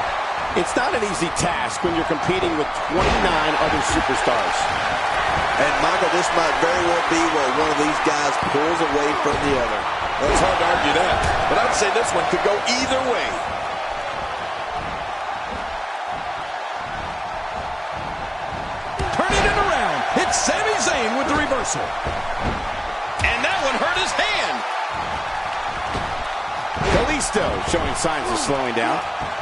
It's not an easy task when you're competing with 29 other superstars. And, Michael, this might very well be where one of these guys pulls away from the other. Well, it's hard to argue that. But I'd say this one could go either way. Turning it around. It's Sami Zayn with the reversal. And that one hurt his hand. Kalisto showing signs of slowing down.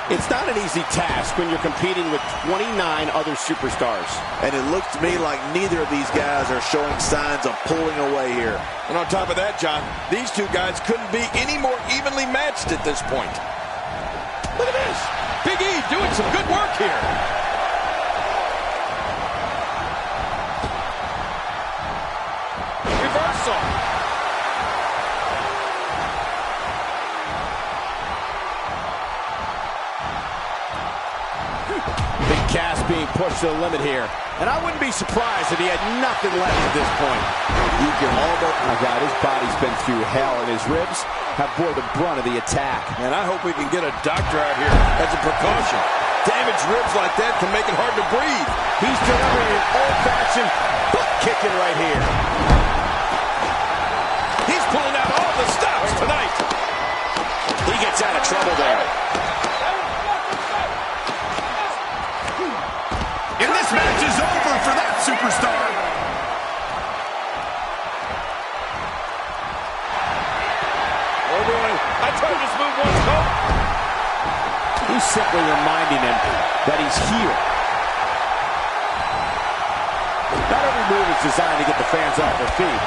It's not an easy task when you're competing with 29 other superstars. And it looks to me like neither of these guys are showing signs of pulling away here. And on top of that, John, these two guys couldn't be any more evenly matched at this point. Look at this. Big E doing some good work here. Reversal. Big Cass being pushed to the limit here. And I wouldn't be surprised if he had nothing left at this point. You can almost... Oh, God, his body's been through hell, and his ribs have bore the brunt of the attack. And I hope we can get a doctor out here as a precaution. Damaged ribs like that can make it hard to breathe. He's delivering an old-fashioned butt kicking right here. He's pulling out all the stops tonight. He gets out of trouble there. And this match is over for that superstar. Oh, boy. I tried this move once, Cole. He's simply reminding him that he's here. Not every move is designed to get the fans off their feet.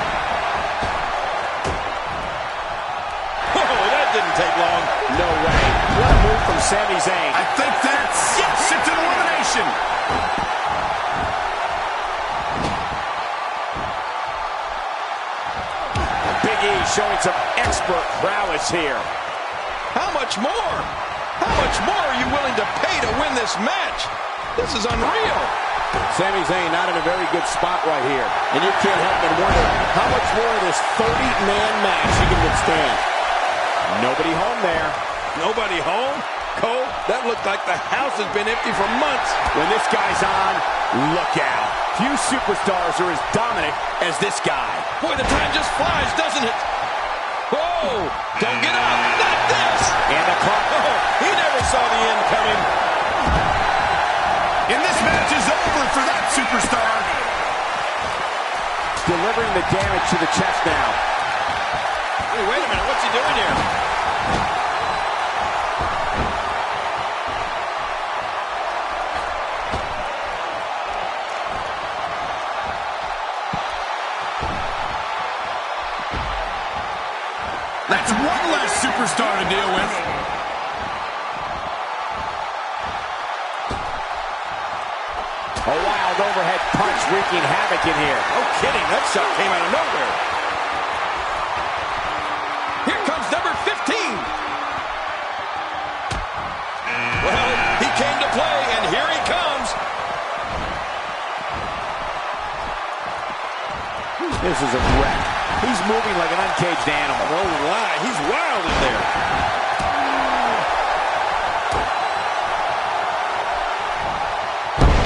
Oh, that didn't take long. No way. What a move from Sami Zayn. I think that's it's an elimination. Big E showing some expert prowess here. How much more? How much more are you willing to pay to win this match? This is unreal. Sami Zayn not in a very good spot right here. And you can't help but wonder how much more of this 30-man match he can withstand. Nobody home there. Nobody home? Cole, that looked like the house has been empty for months. When this guy's on, look out. Few superstars are as dominant as this guy. Boy, the time just flies, doesn't it? Whoa! Don't get up! Not this! And the clock. Oh, he never saw the end coming. And this match is over for that superstar. Delivering the damage to the chest now. Hey, wait a minute. What's he doing here? That's one less superstar to deal with. A wild overhead punch wreaking havoc in here. No kidding. That shot came out of nowhere. Here comes number 15. Well, he came to play, and here he comes. This is a wreck. He's moving like an uncaged animal. No lie. He's wild in there.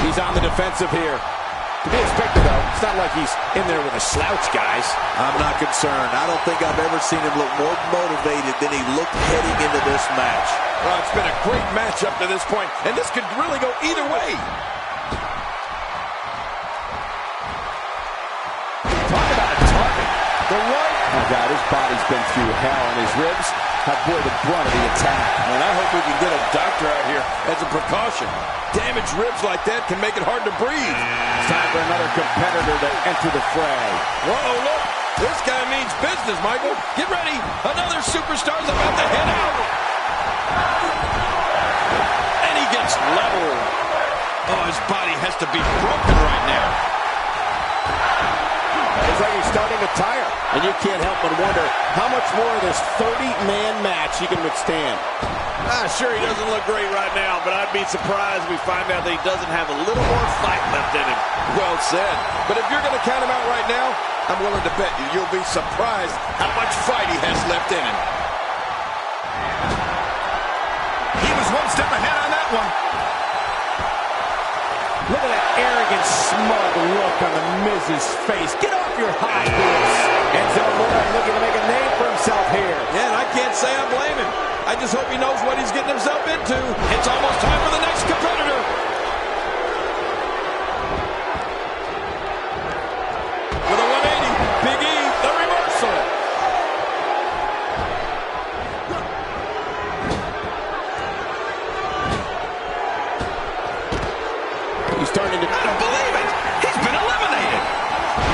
He's on the defensive here. To be expected, though. It's not like he's in there with a slouch, guys. I'm not concerned. I don't think I've ever seen him look more motivated than he looked heading into this match. Well, it's been a great match up to this point, and this could really go either way. Talk about a target. The right. Oh, God, his body's been through hell, and his ribs have bore the brunt of the attack. And I hope we can get a doctor out here as a precaution. Damaged ribs like that can make it hard to breathe. It's time for another competitor to enter the fray. Uh-oh, look. This guy means business, Michael. Get ready. Another superstar's about to head out. And he gets leveled. Oh, his body has to be broken right now. It's like he's starting to tire. And you can't help but wonder how much more of this 30-man match he can withstand. Sure, he doesn't look great right now, but I'd be surprised if we find out that he doesn't have a little more fight left in him. Well said. But if you're going to count him out right now, I'm willing to bet you'll be surprised how much fight he has left in him. He was one step ahead on that one. Look at that arrogant, smug look on the Miz's face. Get off your high horse. Enzo Amore looking to make a name for himself here. Yeah, and I can't say I blame him. I just hope he knows what he's getting himself into. It's almost time for the next competitor. With a 180, Big E, the reversal. He's starting to... I don't believe it. He's been eliminated.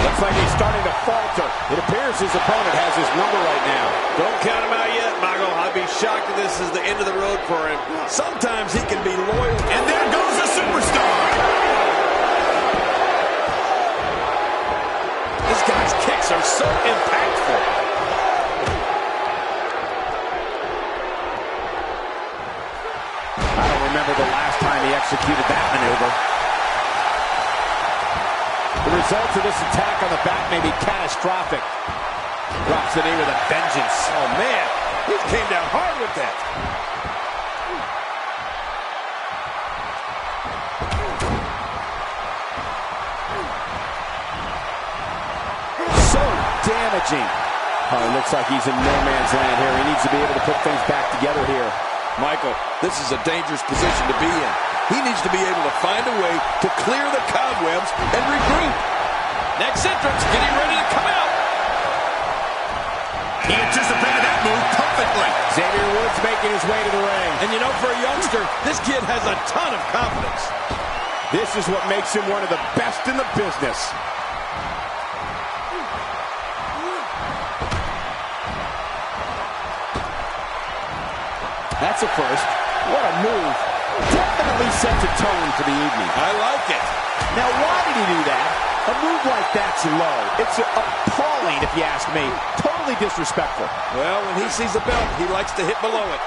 Looks like he's starting to falter. It appears his opponent has his number right now. Don't count him out yet, Michael. I'd be shocked if this is the end of the road for him. Sometimes he can be loyal. And there goes the superstar. This guy's kicks are so impactful. I don't remember the last time he executed that maneuver. The results of this attack on the back may be catastrophic. Drops the knee with a vengeance. Oh, man. He came down hard with that. So damaging. Oh, it looks like he's in no man's land here. He needs to be able to put things back together here. Michael, this is a dangerous position to be in. He needs to be able to find a way to clear the cobwebs and regroup. Next entrance, getting ready to come out. He anticipated that move perfectly. Xavier Woods making his way to the ring. And you know, for a youngster, this kid has a ton of confidence. This is what makes him one of the best in the business. That's a first. What a move. Definitely sets a tone for the evening. I like it. Now, why did he do that? A move like that's low. It's appalling, if you ask me. Totally disrespectful. Well, when he sees a belt, he likes to hit below it.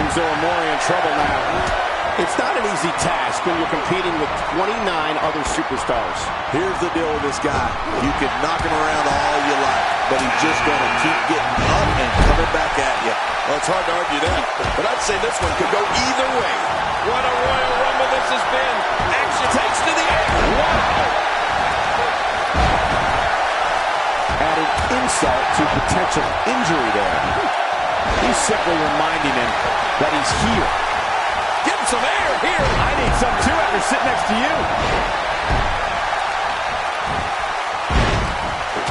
Enzo Amore in trouble now. It's not an easy task when you're competing with 29 other superstars. Here's the deal with this guy. You can knock him around all you like, but he's just going to keep getting up and coming back at you. Well, it's hard to argue that, but I'd say this one could go either way. What a Royal Rumble this has been. Action takes to the air. Wow. Adding insult to potential injury there. He's simply reminding him that he's here. some air here. I need some too after sitting next to you.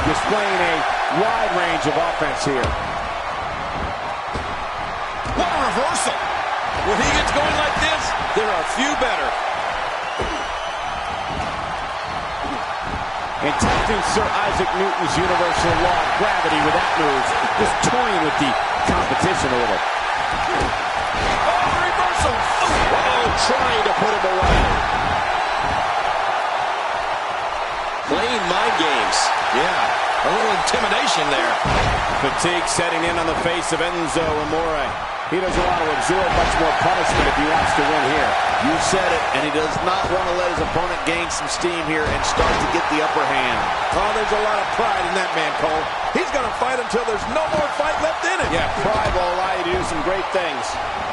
Displaying a wide range of offense here. What a reversal. When he gets going like this, there are few better. And testing Sir Isaac Newton's universal law of gravity with that move. Just toying with the competition a little. Oh, reversal. Oh, trying to put him away. Playing mind games. Yeah, a little intimidation there. Fatigue setting in on the face of Enzo Amore. He doesn't want to absorb much more punishment if he wants to win here. You said it, and he does not want to let his opponent gain some steam here and start to get the upper hand. Oh, there's a lot of pride in that man, Cole. He's going to fight until there's no more fight left in him. Yeah, pride will allow you to do some great things.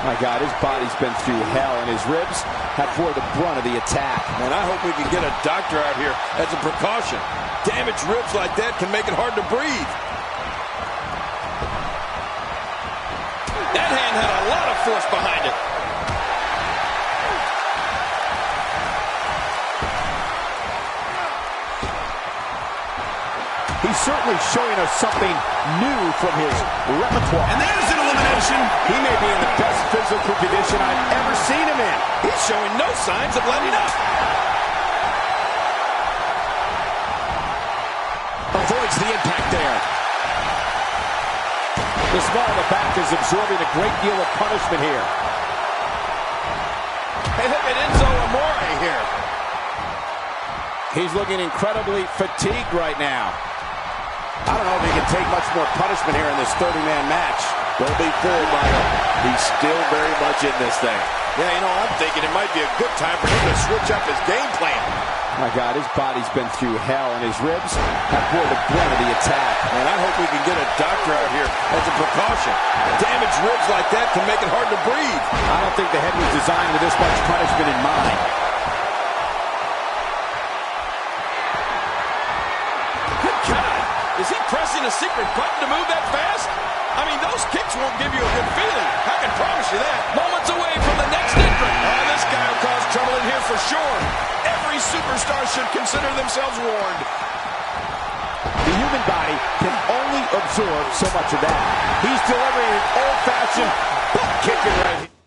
My God, his body's been through hell, and his ribs have bore the brunt of the attack. And I hope we can get a doctor out here as a precaution. Damaged ribs like that can make it hard to breathe. That hand had a lot of force behind it. He's certainly showing us something new from his repertoire. And there's an elimination. He may be in the best physical condition I've ever seen him in. He's showing no signs of letting up. Avoids the impact there. The small of the back is absorbing a great deal of punishment here. Hey, look at Enzo Amore here. He's looking incredibly fatigued right now. I don't know if he can take much more punishment here in this 30-man match. Don't be fooled, Michael. He's still very much in this thing. Yeah, you know, I'm thinking it might be a good time for him to switch up his game plan. My God, his body's been through hell, and his ribs have bore the brunt of the attack. And I hope we can get a doctor out here as a precaution. Damaged ribs like that can make it hard to breathe. I don't think the head was designed with this much punishment in mind. Good God! Is he pressing a secret button to move that fast? I mean, those kicks won't give you a good feeling. I can promise you that. Moments away from the next entrant. Oh, this guy will cause trouble in here for sure. Every superstar should consider themselves warned. The human body can only absorb so much of that. He's delivering an old-fashioned butt kicking right here.